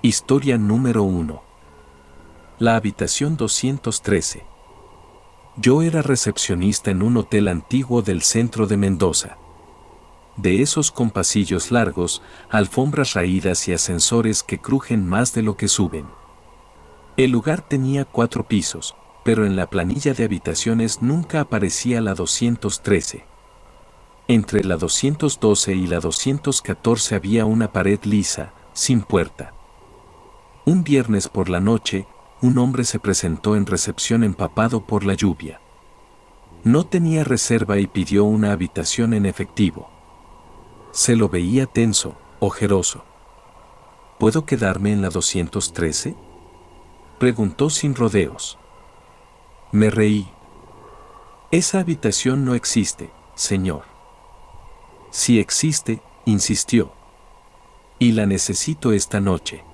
Historia número 1. La habitación 213. Yo era recepcionista en un hotel antiguo del centro de Mendoza. De esos con pasillos largos, alfombras raídas y ascensores que crujen más de lo que suben. El lugar tenía 4 pisos, pero en la planilla de habitaciones nunca aparecía la 213. Entre la 212 y la 214 había una pared lisa, sin puerta. Un viernes por la noche, un hombre se presentó en recepción empapado por la lluvia. No tenía reserva y pidió una habitación en efectivo. Se lo veía tenso, ojeroso. ¿Puedo quedarme en la 213? Preguntó sin rodeos. Me reí. Esa habitación no existe, señor. Si existe, insistió. Y la necesito esta noche.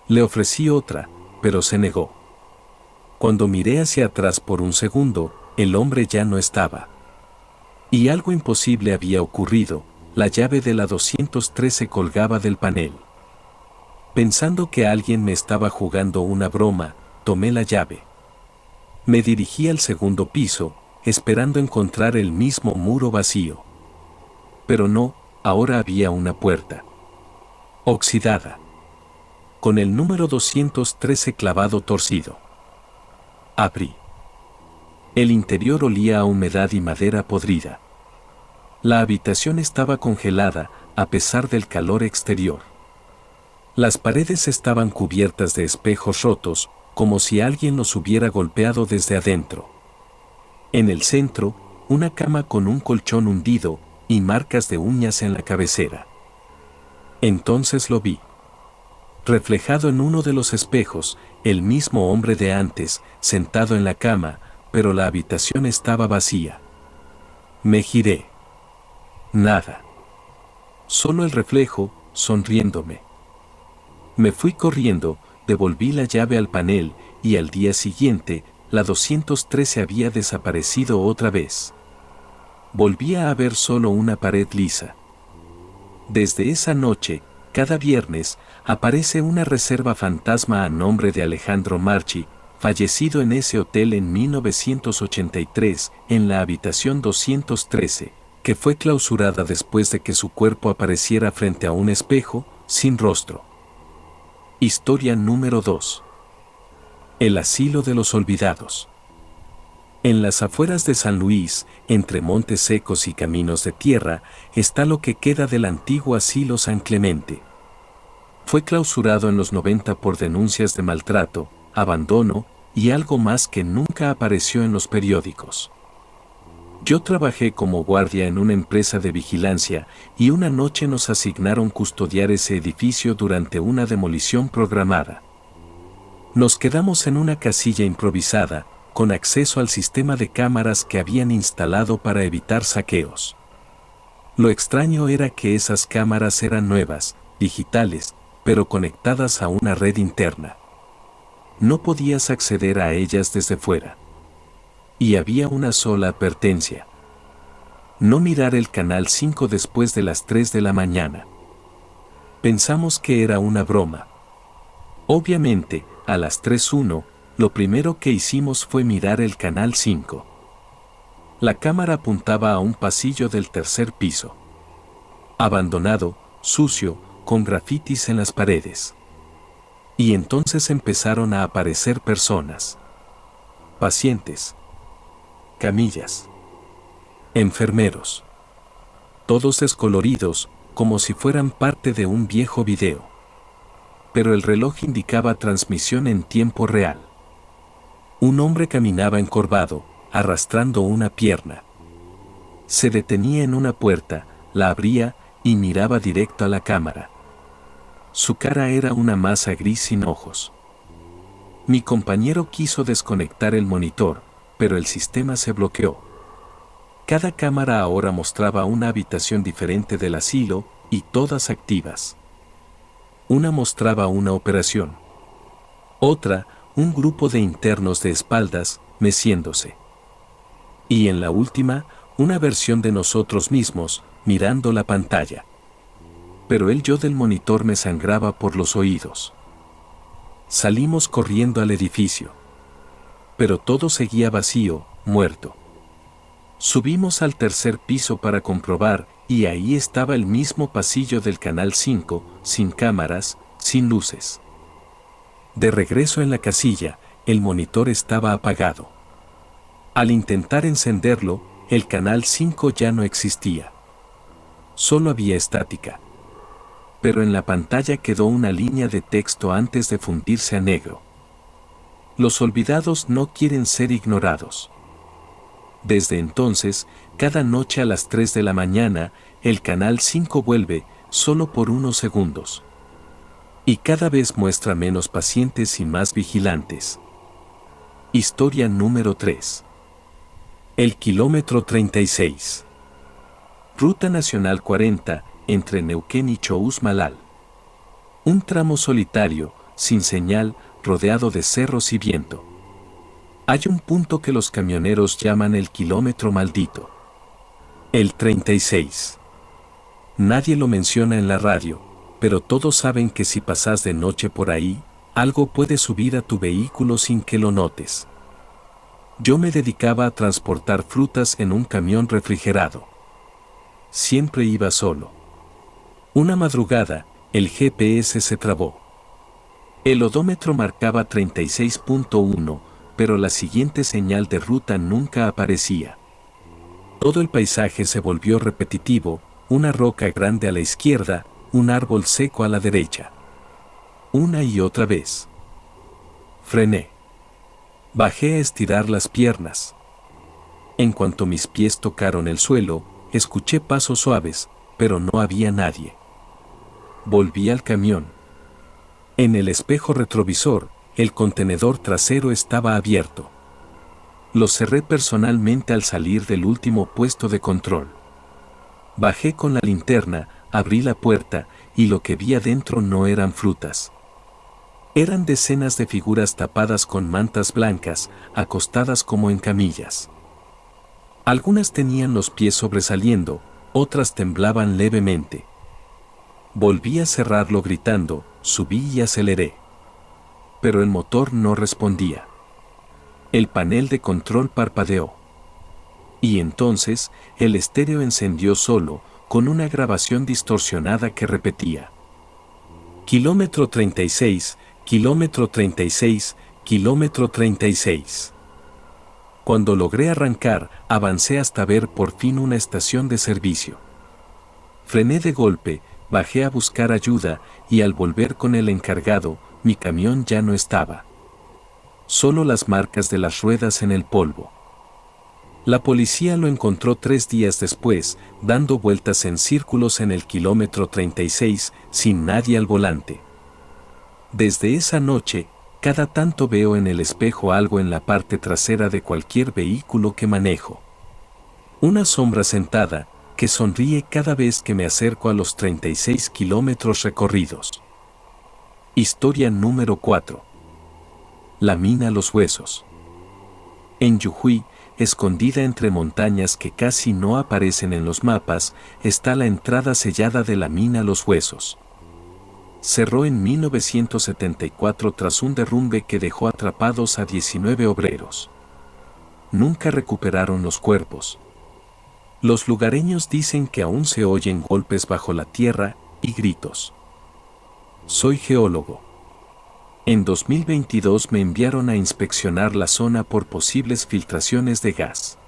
Le ofrecí otra, pero se negó. Cuando miré hacia atrás por un segundo, el hombre ya no estaba. Y algo imposible había ocurrido, la llave de la 213 colgaba del panel. Pensando que alguien me estaba jugando una broma, tomé la llave. Me dirigí al segundo piso, esperando encontrar el mismo muro vacío. Pero no, ahora había una puerta. Oxidada. Con el número 213 clavado torcido. Abrí. El interior olía a humedad y madera podrida. La habitación estaba congelada, a pesar del calor exterior. Las paredes estaban cubiertas de espejos rotos, como si alguien los hubiera golpeado desde adentro. En el centro, una cama con un colchón hundido y marcas de uñas en la cabecera. Entonces lo vi. Reflejado en uno de los espejos, el mismo hombre de antes, sentado en la cama, pero la habitación estaba vacía. Me giré. Nada. Solo el reflejo, sonriéndome. Me fui corriendo, devolví la llave al panel, y al día siguiente, la 213 había desaparecido otra vez. Volvía a ver solo una pared lisa. Desde esa noche, cada viernes, aparece una reserva fantasma a nombre de Alejandro Marchi, fallecido en ese hotel en 1983, en la habitación 213, que fue clausurada después de que su cuerpo apareciera frente a un espejo, sin rostro. Historia número 2. El asilo de los olvidados. En las afueras de San Luis, entre montes secos y caminos de tierra, está lo que queda del antiguo asilo San Clemente. Fue clausurado en los 90 por denuncias de maltrato, abandono y algo más que nunca apareció en los periódicos. Yo trabajé como guardia en una empresa de vigilancia y una noche nos asignaron custodiar ese edificio durante una demolición programada. Nos quedamos en una casilla improvisada, con acceso al sistema de cámaras que habían instalado para evitar saqueos. Lo extraño era que esas cámaras eran nuevas, digitales, pero conectadas a una red interna. No podías acceder a ellas desde fuera. Y había una sola advertencia. No mirar el canal 5 después de las 3 de la mañana. Pensamos que era una broma. Obviamente, a las 3:01, lo primero que hicimos fue mirar el canal 5. La cámara apuntaba a un pasillo del tercer piso. Abandonado, sucio, con grafitis en las paredes. Y entonces empezaron a aparecer personas. Pacientes. Camillas. Enfermeros. Todos descoloridos, como si fueran parte de un viejo video. Pero el reloj indicaba transmisión en tiempo real. Un hombre caminaba encorvado, arrastrando una pierna. Se detenía en una puerta, la abría y miraba directo a la cámara. Su cara era una masa gris sin ojos. Mi compañero quiso desconectar el monitor, pero el sistema se bloqueó. Cada cámara ahora mostraba una habitación diferente del asilo, y todas activas. Una mostraba una operación. Otra, un grupo de internos de espaldas, meciéndose. Y en la última, una versión de nosotros mismos, mirando la pantalla. pero el yo del monitor me sangraba por los oídos. Salimos corriendo al edificio. Pero todo seguía vacío, muerto. Subimos al tercer piso para comprobar, y ahí estaba el mismo pasillo del Canal 5, sin cámaras, sin luces. De regreso en la casilla, el monitor estaba apagado. Al intentar encenderlo, el Canal 5 ya no existía. Solo había estática. Pero en la pantalla quedó una línea de texto antes de fundirse a negro. Los olvidados no quieren ser ignorados. Desde entonces, cada noche a las 3 de la mañana, el Canal 5 vuelve, solo por unos segundos. Y cada vez muestra menos pacientes y más vigilantes. Historia número 3. El kilómetro 36. Ruta Nacional 40, entre Neuquén y Chousmalal. Un tramo solitario, sin señal, rodeado de cerros y viento. Hay un punto que los camioneros llaman el kilómetro maldito. El 36. Nadie lo menciona en la radio, pero todos saben que si pasas de noche por ahí, algo puede subir a tu vehículo sin que lo notes. Yo me dedicaba a transportar frutas en un camión refrigerado. Siempre iba solo. Una madrugada, el GPS se trabó. El odómetro marcaba 36.1, pero la siguiente señal de ruta nunca aparecía. Todo el paisaje se volvió repetitivo, una roca grande a la izquierda, un árbol seco a la derecha. Una y otra vez. Frené. Bajé a estirar las piernas. En cuanto mis pies tocaron el suelo, escuché pasos suaves, pero no había nadie. Volví al camión. En el espejo retrovisor, el contenedor trasero estaba abierto. Lo cerré personalmente al salir del último puesto de control. Bajé con la linterna, abrí la puerta, y lo que vi adentro no eran frutas. Eran decenas de figuras tapadas con mantas blancas, acostadas como en camillas. Algunas tenían los pies sobresaliendo, otras temblaban levemente. Volví a cerrarlo gritando, subí y aceleré. Pero el motor no respondía. El panel de control parpadeó. Y entonces, el estéreo encendió solo, con una grabación distorsionada que repetía: kilómetro 36, kilómetro 36, kilómetro 36. Cuando logré arrancar, avancé hasta ver por fin una estación de servicio. Frené de golpe, bajé a buscar ayuda, y al volver con el encargado, mi camión ya no estaba. Solo las marcas de las ruedas en el polvo. La policía lo encontró 3 días después, dando vueltas en círculos en el kilómetro 36, sin nadie al volante. Desde esa noche, cada tanto veo en el espejo algo en la parte trasera de cualquier vehículo que manejo. Una sombra sentada, que sonríe cada vez que me acerco a los 36 kilómetros recorridos. Historia número 4. La mina Los Huesos. En Jujuy, escondida entre montañas que casi no aparecen en los mapas, está la entrada sellada de la mina Los Huesos. Cerró en 1974 tras un derrumbe que dejó atrapados a 19 obreros. Nunca recuperaron los cuerpos. Los lugareños dicen que aún se oyen golpes bajo la tierra y gritos. Soy geólogo. En 2022 me enviaron a inspeccionar la zona por posibles filtraciones de gas.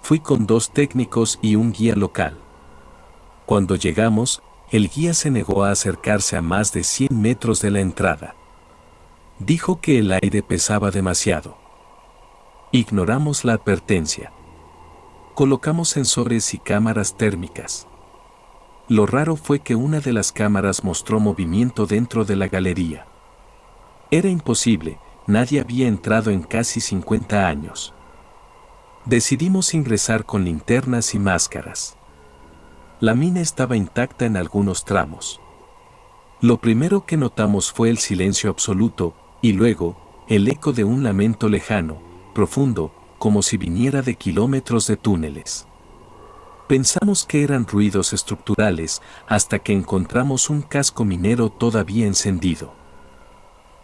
Fui con 2 técnicos y un guía local. Cuando llegamos, el guía se negó a acercarse a más de 100 metros de la entrada. Dijo que el aire pesaba demasiado. Ignoramos la advertencia. Colocamos sensores y cámaras térmicas. Lo raro fue que una de las cámaras mostró movimiento dentro de la galería. Era imposible, nadie había entrado en casi 50 años. Decidimos ingresar con linternas y máscaras. La mina estaba intacta en algunos tramos. Lo primero que notamos fue el silencio absoluto, y luego, el eco de un lamento lejano, profundo, como si viniera de kilómetros de túneles. Pensamos que eran ruidos estructurales hasta que encontramos un casco minero todavía encendido.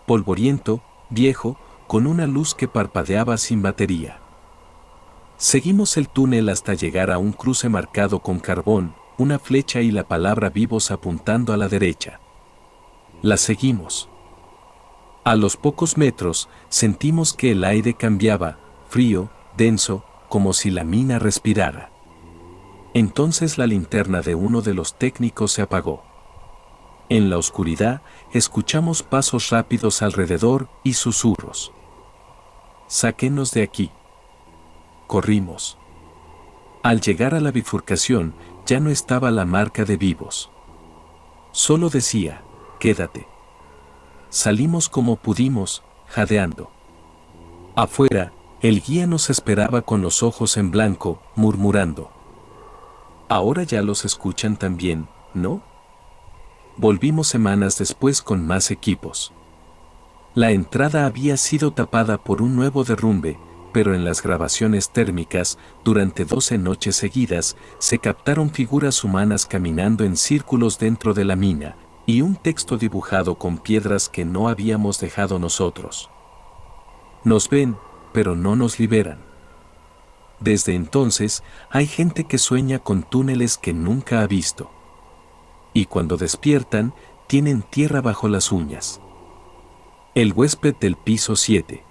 Polvoriento, viejo, con una luz que parpadeaba sin batería. Seguimos el túnel hasta llegar a un cruce marcado con carbón, una flecha y la palabra vivos apuntando a la derecha. La seguimos. A los pocos metros, sentimos que el aire cambiaba, frío, denso, como si la mina respirara. Entonces la linterna de uno de los técnicos se apagó. En la oscuridad, escuchamos pasos rápidos alrededor y susurros. «Sáquenos de aquí». Corrimos. Al llegar a la bifurcación, ya no estaba la marca de vivos. Solo decía, «Quédate». Salimos como pudimos, jadeando. Afuera, el guía nos esperaba con los ojos en blanco, murmurando. «Ahora ya los escuchan también, ¿no?». Volvimos semanas después con más equipos. La entrada había sido tapada por un nuevo derrumbe, pero en las grabaciones térmicas, durante 12 noches seguidas, se captaron figuras humanas caminando en círculos dentro de la mina, y un texto dibujado con piedras que no habíamos dejado nosotros. Nos ven, pero no nos liberan. Desde entonces, hay gente que sueña con túneles que nunca ha visto. Y cuando despiertan, tienen tierra bajo las uñas. El huésped del piso 7.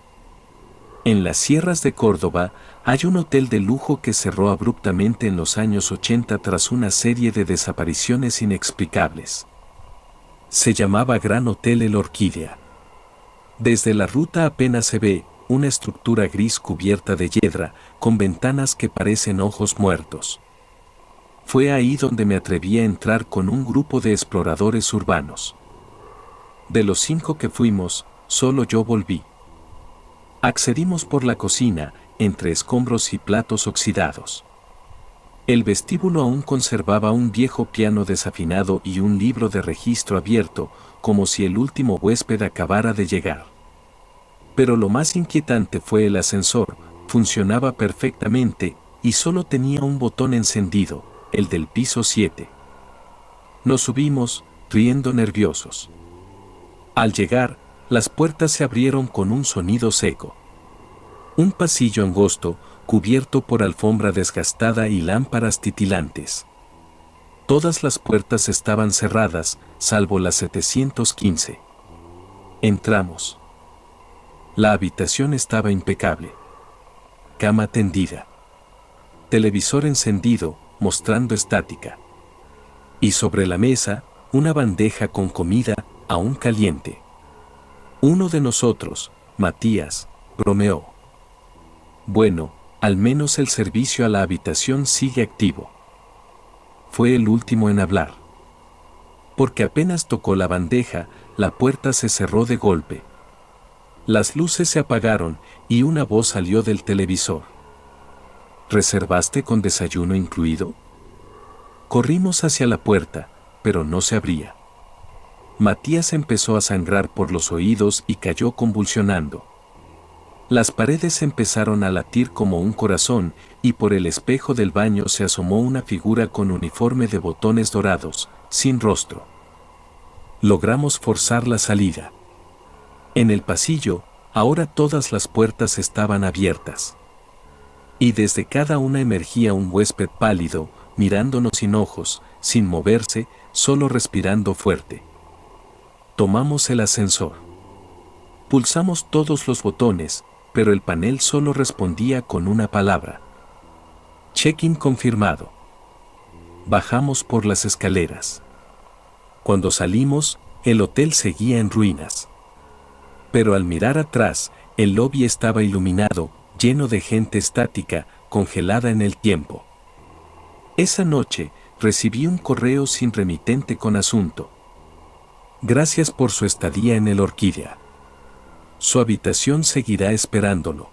En las sierras de Córdoba, hay un hotel de lujo que cerró abruptamente en los años 80 tras una serie de desapariciones inexplicables. Se llamaba Gran Hotel El Orquídea. Desde la ruta apenas se ve una estructura gris cubierta de hiedra, con ventanas que parecen ojos muertos. Fue ahí donde me atreví a entrar con un grupo de exploradores urbanos. De los 5 que fuimos, solo yo volví. Accedimos por la cocina, entre escombros y platos oxidados. El vestíbulo aún conservaba un viejo piano desafinado y un libro de registro abierto, como si el último huésped acabara de llegar. Pero lo más inquietante fue el ascensor, funcionaba perfectamente, y solo tenía un botón encendido, el del piso 7. Nos subimos, riendo nerviosos. Al llegar, las puertas se abrieron con un sonido seco. Un pasillo angosto, cubierto por alfombra desgastada y lámparas titilantes. Todas las puertas estaban cerradas, salvo la 715. Entramos. La habitación estaba impecable. Cama tendida. Televisor encendido, mostrando estática. Y sobre la mesa, una bandeja con comida, aún caliente. Uno de nosotros, Matías, bromeó. Bueno, al menos el servicio a la habitación sigue activo. Fue el último en hablar. Porque apenas tocó la bandeja, la puerta se cerró de golpe. Las luces se apagaron y una voz salió del televisor. ¿Reservaste con desayuno incluido? Corrimos hacia la puerta, pero no se abría. Matías empezó a sangrar por los oídos y cayó convulsionando. Las paredes empezaron a latir como un corazón, y por el espejo del baño se asomó una figura con uniforme de botones dorados, sin rostro. Logramos forzar la salida. En el pasillo, ahora todas las puertas estaban abiertas. Y desde cada una emergía un huésped pálido, mirándonos sin ojos, sin moverse, solo respirando fuerte. Tomamos el ascensor. Pulsamos todos los botones, pero el panel solo respondía con una palabra. Check-in confirmado. Bajamos por las escaleras. Cuando salimos, el hotel seguía en ruinas. Pero al mirar atrás, el lobby estaba iluminado, lleno de gente estática, congelada en el tiempo. Esa noche, recibí un correo sin remitente con asunto. Gracias por su estadía en el Orquídea. Su habitación seguirá esperándolo.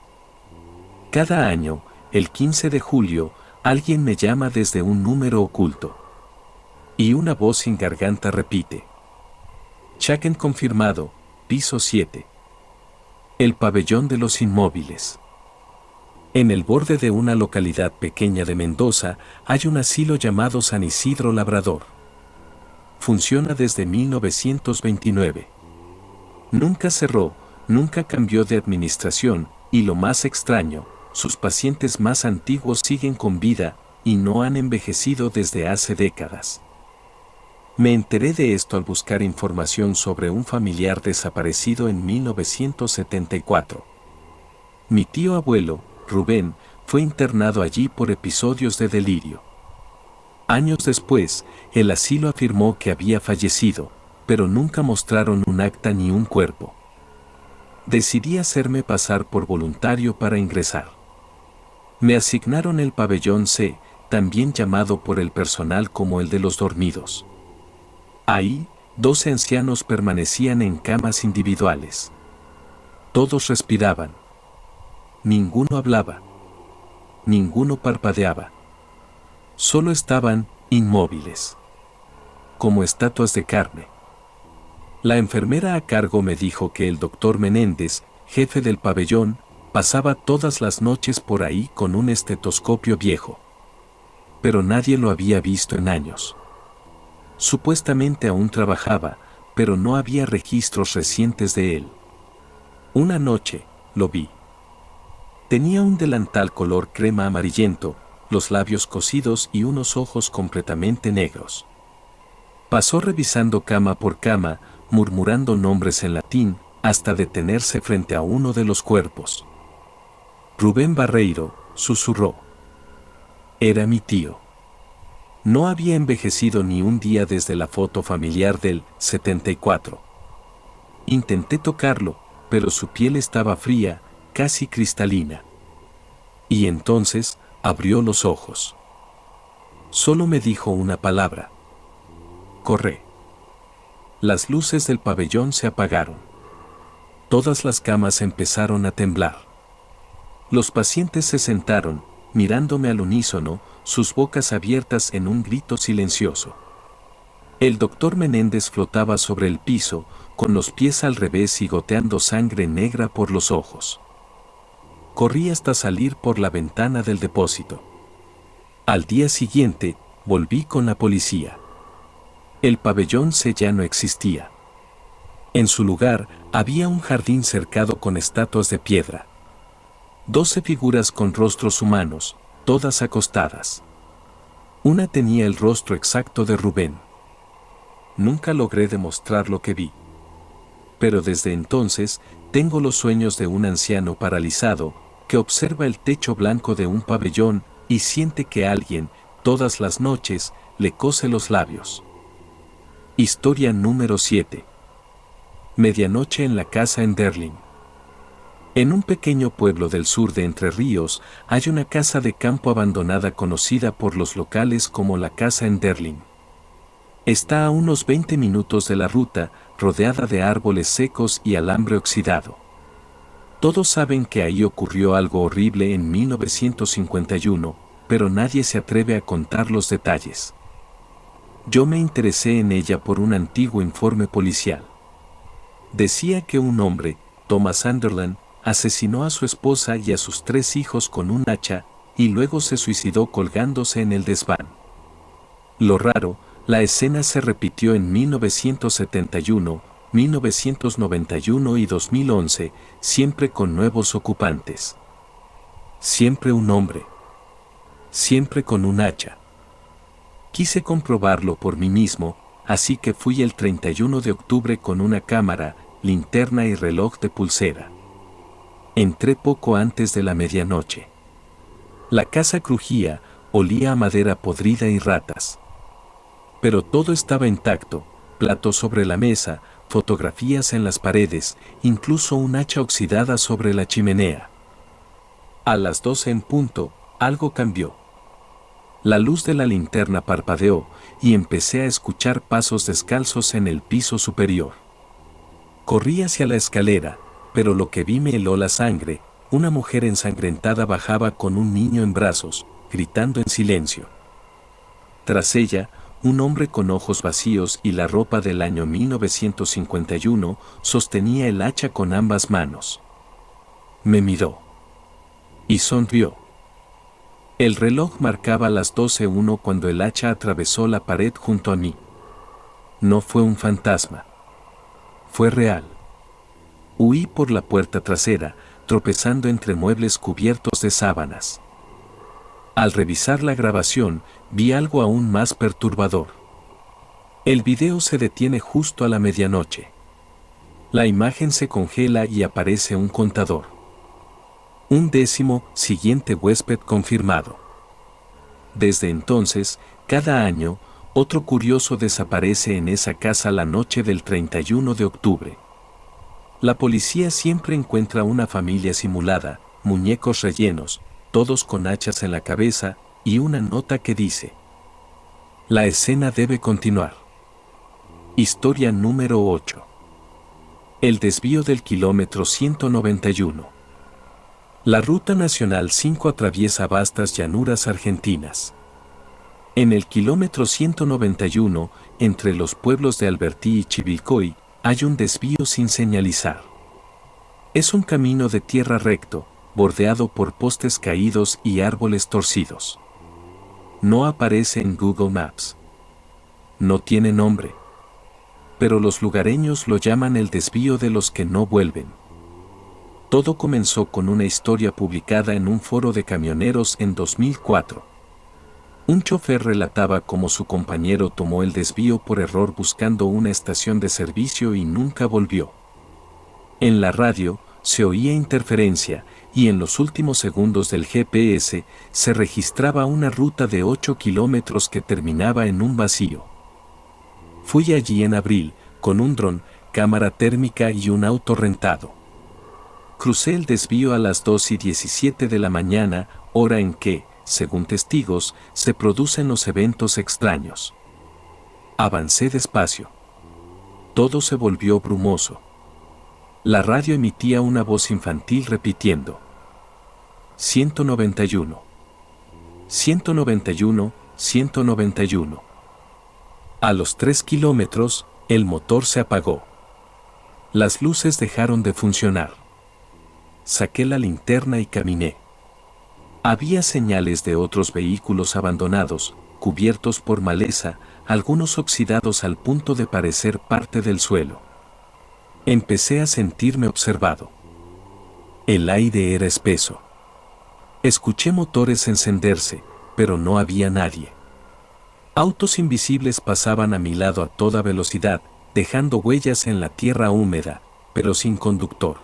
Cada año, el 15 de julio, alguien me llama desde un número oculto. Y una voz sin garganta repite. Check-in confirmado, piso 7. El pabellón de los inmóviles. En el borde de una localidad pequeña de Mendoza hay un asilo llamado San Isidro Labrador. Funciona desde 1929. Nunca cerró, nunca cambió de administración, y lo más extraño, sus pacientes más antiguos siguen con vida y no han envejecido desde hace décadas. Me enteré de esto al buscar información sobre un familiar desaparecido en 1974. Mi tío abuelo, Rubén, fue internado allí por episodios de delirio. Años después, el asilo afirmó que había fallecido, pero nunca mostraron un acta ni un cuerpo. Decidí hacerme pasar por voluntario para ingresar. Me asignaron el pabellón C, también llamado por el personal como el de los dormidos. Ahí, 12 ancianos permanecían en camas individuales. Todos respiraban. Ninguno hablaba. Ninguno parpadeaba. Solo estaban inmóviles, como estatuas de carne. La enfermera a cargo me dijo que el doctor Menéndez, jefe del pabellón, pasaba todas las noches por ahí con un estetoscopio viejo. Pero nadie lo había visto en años. Supuestamente aún trabajaba, pero no había registros recientes de él. Una noche, lo vi. Tenía un delantal color crema amarillento, los labios cosidos y unos ojos completamente negros. Pasó revisando cama por cama, murmurando nombres en latín, hasta detenerse frente a uno de los cuerpos. Rubén Barreiro, susurró. Era mi tío. No había envejecido ni un día desde la foto familiar del 74. Intenté tocarlo, pero su piel estaba fría, casi cristalina. Y entonces, abrió los ojos. Solo me dijo una palabra. Corre. Las luces del pabellón se apagaron. Todas las camas empezaron a temblar. Los pacientes se sentaron, mirándome al unísono, sus bocas abiertas en un grito silencioso. El doctor Menéndez flotaba sobre el piso, con los pies al revés y goteando sangre negra por los ojos. Corrí hasta salir por la ventana del depósito. Al día siguiente, volví con la policía. El pabellón C ya no existía. En su lugar, había un jardín cercado con estatuas de piedra. 12 figuras con rostros humanos, todas acostadas. Una tenía el rostro exacto de Rubén. Nunca logré demostrar lo que vi. Pero desde entonces, tengo los sueños de un anciano paralizado, que observa el techo blanco de un pabellón y siente que alguien, todas las noches, le cose los labios. Historia número 7. Medianoche en la casa en Derlin. En un pequeño pueblo del sur de Entre Ríos, hay una casa de campo abandonada conocida por los locales como la casa en Derlin. Está a unos 20 minutos de la ruta, rodeada de árboles secos y alambre oxidado. Todos saben que ahí ocurrió algo horrible en 1951, pero nadie se atreve a contar los detalles. Yo me interesé en ella por un antiguo informe policial. Decía que un hombre, Thomas Sunderland, asesinó a su esposa y a sus 3 hijos con un hacha, y luego se suicidó colgándose en el desván. Lo raro, la escena se repitió en 1971, 1991 y 2011, siempre con nuevos ocupantes. Siempre un hombre. Siempre con un hacha. Quise comprobarlo por mí mismo, así que fui el 31 de octubre con una cámara, linterna y reloj de pulsera. Entré poco antes de la medianoche. La casa crujía, olía a madera podrida y ratas. Pero todo estaba intacto, platos sobre la mesa, fotografías en las paredes, incluso un hacha oxidada sobre la chimenea. A las 12 en punto, algo cambió. La luz de la linterna parpadeó y empecé a escuchar pasos descalzos en el piso superior. Corrí hacia la escalera, pero lo que vi me heló la sangre. Una mujer ensangrentada bajaba con un niño en brazos, gritando en silencio. Tras ella, un hombre con ojos vacíos y la ropa del año 1951 sostenía el hacha con ambas manos. Me miró. Y sonrió. El reloj marcaba las 12:01 cuando el hacha atravesó la pared junto a mí. No fue un fantasma. Fue real. Huí por la puerta trasera, tropezando entre muebles cubiertos de sábanas. Al revisar la grabación, vi algo aún más perturbador. El video se detiene justo a la medianoche. La imagen se congela y aparece un contador. 10º, siguiente huésped confirmado. Desde entonces, cada año, otro curioso desaparece en esa casa la noche del 31 de octubre. La policía siempre encuentra una familia simulada, muñecos rellenos, todos con hachas en la cabeza, y una nota que dice: la escena debe continuar. Historia número 8. El desvío del kilómetro 191. La Ruta Nacional 5 atraviesa vastas llanuras argentinas. En el kilómetro 191, entre los pueblos de Albertí y Chivilcoy, hay un desvío sin señalizar. Es un camino de tierra recto, bordeado por postes caídos y árboles torcidos. No aparece en Google Maps. No tiene nombre. Pero los lugareños lo llaman el desvío de los que no vuelven. Todo comenzó con una historia publicada en un foro de camioneros en 2004. Un chofer relataba cómo su compañero tomó el desvío por error buscando una estación de servicio y nunca volvió. En la radio se oía interferencia y en los últimos segundos del GPS se registraba una ruta de 8 kilómetros que terminaba en un vacío. Fui allí en abril, con un dron, cámara térmica y un auto rentado. Crucé el desvío a las 2:17 de la mañana, hora en que, según testigos, se producen los eventos extraños. Avancé despacio. Todo se volvió brumoso. La radio emitía una voz infantil repitiendo: 191. 191, 191. A los 3 kilómetros, el motor se apagó. Las luces dejaron de funcionar. Saqué la linterna y caminé. Había señales de otros vehículos abandonados, cubiertos por maleza, algunos oxidados al punto de parecer parte del suelo. Empecé a sentirme observado. El aire era espeso. Escuché motores encenderse, pero no había nadie. Autos invisibles pasaban a mi lado a toda velocidad, dejando huellas en la tierra húmeda, pero sin conductor.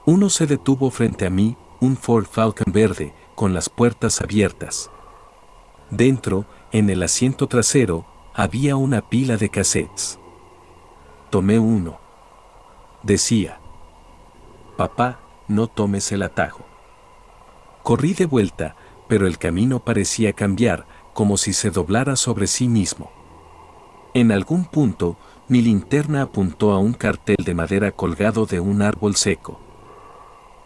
Uno se detuvo frente a mí, un Ford Falcon verde, con las puertas abiertas. Dentro, en el asiento trasero, había una pila de cassettes. Tomé uno. Decía: papá, no tomes el atajo. Corrí de vuelta, pero el camino parecía cambiar, como si se doblara sobre sí mismo. En algún punto, mi linterna apuntó a un cartel de madera colgado de un árbol seco.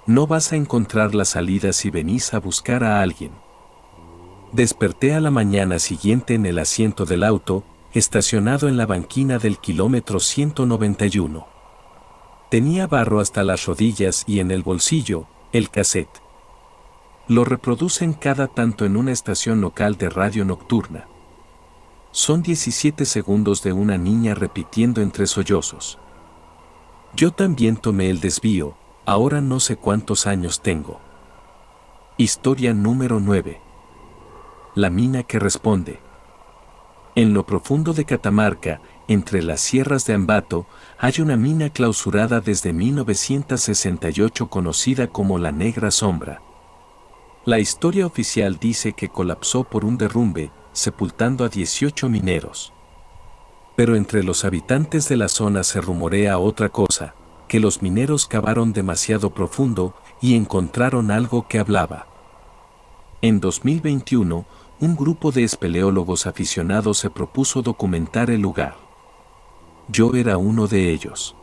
No vas a encontrar la salida si venís a buscar a alguien. Desperté a la mañana siguiente en el asiento del auto, estacionado en la banquina del kilómetro 191. Tenía barro hasta las rodillas y en el bolsillo, el cassette. Lo reproducen cada tanto en una estación local de radio nocturna. Son 17 segundos de una niña repitiendo entre sollozos: yo también tomé el desvío, ahora no sé cuántos años tengo. Historia número 9. La mina que responde. En lo profundo de Catamarca, entre las sierras de Ambato, hay una mina clausurada desde 1968 conocida como la Negra Sombra. La historia oficial dice que colapsó por un derrumbe, sepultando a 18 mineros. Pero entre los habitantes de la zona se rumorea otra cosa, que los mineros cavaron demasiado profundo y encontraron algo que hablaba. En 2021, un grupo de espeleólogos aficionados se propuso documentar el lugar. Yo era uno de ellos.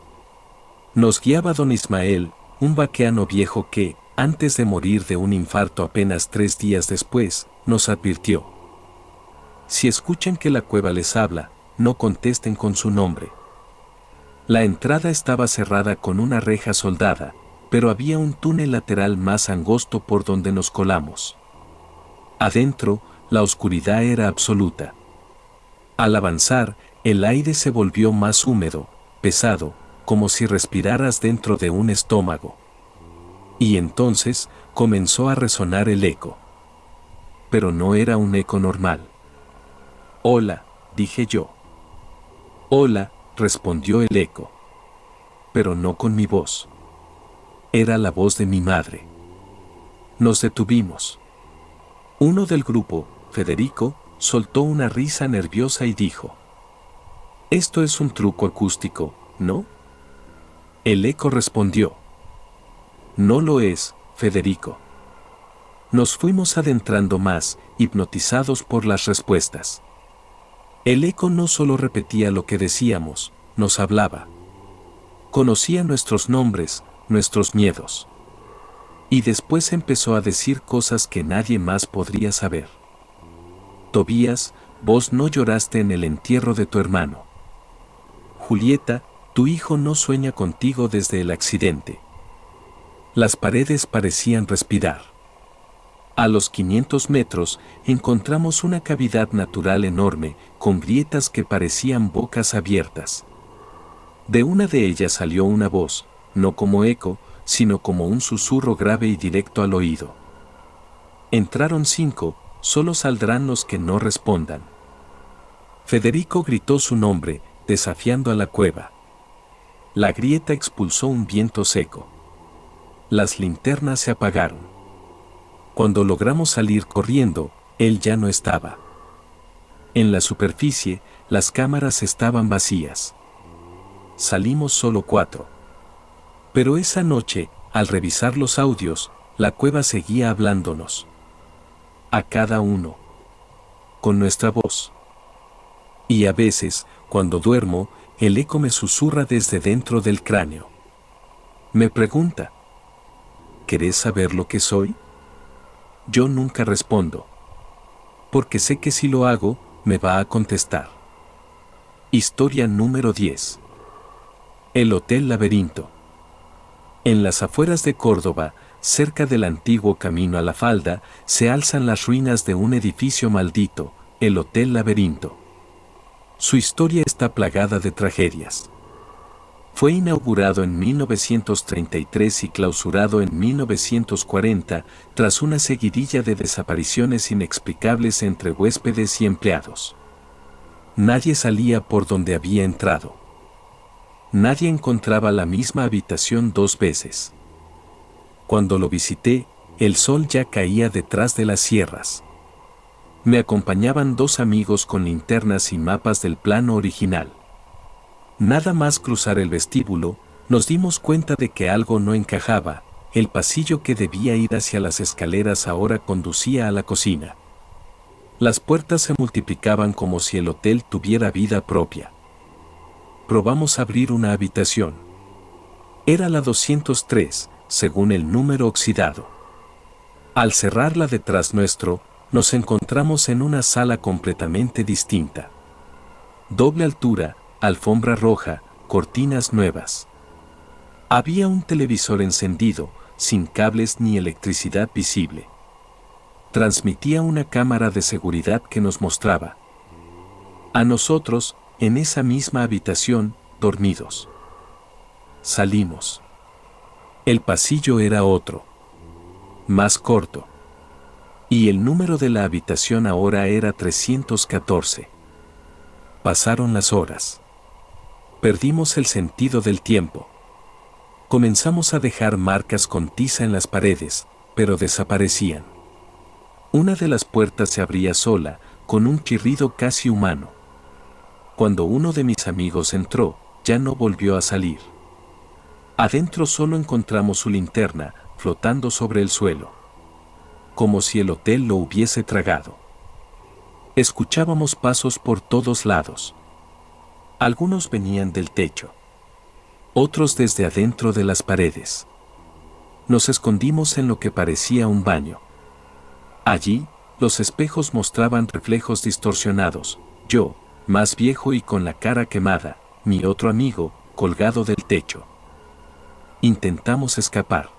Nos guiaba don Ismael, un vaqueano viejo que, antes de morir de un infarto apenas 3 días después, nos advirtió: si escuchan que la cueva les habla, no contesten con su nombre. La entrada estaba cerrada con una reja soldada, pero había un túnel lateral más angosto por donde nos colamos. Adentro, la oscuridad era absoluta. Al avanzar, el aire se volvió más húmedo, pesado, como si respiraras dentro de un estómago. Y entonces, comenzó a resonar el eco. Pero no era un eco normal. «Hola», dije yo. «Hola», respondió el eco. Pero no con mi voz. Era la voz de mi madre. Nos detuvimos. Uno del grupo, Federico, soltó una risa nerviosa y dijo: «Esto es un truco acústico, ¿no?». El eco respondió: «No lo es, Federico». Nos fuimos adentrando más, hipnotizados por las respuestas. El eco no solo repetía lo que decíamos, nos hablaba. Conocía nuestros nombres, nuestros miedos. Y después empezó a decir cosas que nadie más podría saber. «Tobías, vos no lloraste en el entierro de tu hermano. Julieta, tu hijo no sueña contigo desde el accidente». Las paredes parecían respirar. A los 500 metros, encontramos una cavidad natural enorme, con grietas que parecían bocas abiertas. De una de ellas salió una voz, no como eco, sino como un susurro grave y directo al oído. «Entraron 5, solo saldrán los que no respondan». Federico gritó su nombre, desafiando a la cueva. La grieta expulsó un viento seco. Las linternas se apagaron. Cuando logramos salir corriendo, él ya no estaba. En la superficie, las cámaras estaban vacías. Salimos solo 4. Pero esa noche, al revisar los audios, la cueva seguía hablándonos. A cada uno. Con nuestra voz. Y a veces, cuando duermo, el eco me susurra desde dentro del cráneo. Me pregunta: ¿querés saber lo que soy? Yo nunca respondo. Porque sé que si lo hago, me va a contestar. Historia número 10. El Hotel Laberinto. En las afueras de Córdoba, cerca del antiguo camino a la Falda, se alzan las ruinas de un edificio maldito, el Hotel Laberinto. Su historia está plagada de tragedias. Fue inaugurado en 1933 y clausurado en 1940, tras una seguidilla de desapariciones inexplicables entre huéspedes y empleados. Nadie salía por donde había entrado. Nadie encontraba la misma habitación 2 veces. Cuando lo visité, el sol ya caía detrás de las sierras. Me acompañaban 2 amigos con linternas y mapas del plano original. Nada más cruzar el vestíbulo, nos dimos cuenta de que algo no encajaba. El pasillo que debía ir hacia las escaleras ahora conducía a la cocina. Las puertas se multiplicaban como si el hotel tuviera vida propia. Probamos abrir una habitación. Era la 203, según el número oxidado. Al cerrarla detrás nuestro, nos encontramos en una sala completamente distinta. Doble altura, alfombra roja, cortinas nuevas. Había un televisor encendido, sin cables ni electricidad visible. Transmitía una cámara de seguridad que nos mostraba a nosotros, en esa misma habitación, dormidos. Salimos. El pasillo era otro. Más corto. Y el número de la habitación ahora era 314. Pasaron las horas. Perdimos el sentido del tiempo. Comenzamos a dejar marcas con tiza en las paredes, pero desaparecían. Una de las puertas se abría sola, con un chirrido casi humano. Cuando uno de mis amigos entró, ya no volvió a salir. Adentro solo encontramos su linterna, flotando sobre el suelo. Como si el hotel lo hubiese tragado. Escuchábamos pasos por todos lados. Algunos venían del techo. Otros desde adentro de las paredes. Nos escondimos en lo que parecía un baño. Allí, los espejos mostraban reflejos distorsionados. Yo, más viejo y con la cara quemada, mi otro amigo, colgado del techo. Intentamos escapar.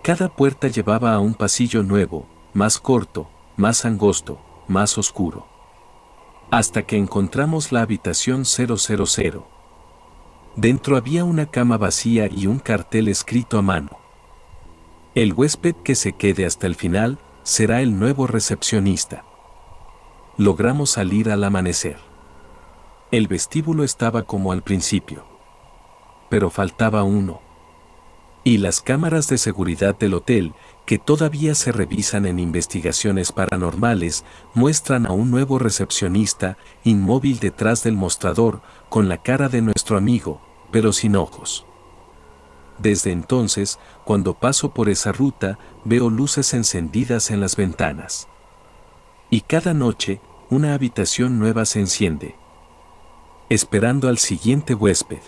Cada puerta llevaba a un pasillo nuevo, más corto, más angosto, más oscuro. Hasta que encontramos la habitación 000. Dentro había una cama vacía y un cartel escrito a mano. El huésped que se quede hasta el final será el nuevo recepcionista. Logramos salir al amanecer. El vestíbulo estaba como al principio. Pero faltaba uno. Y las cámaras de seguridad del hotel, que todavía se revisan en investigaciones paranormales, muestran a un nuevo recepcionista, inmóvil detrás del mostrador, con la cara de nuestro amigo, pero sin ojos. Desde entonces, cuando paso por esa ruta, veo luces encendidas en las ventanas. Y cada noche, una habitación nueva se enciende, esperando al siguiente huésped.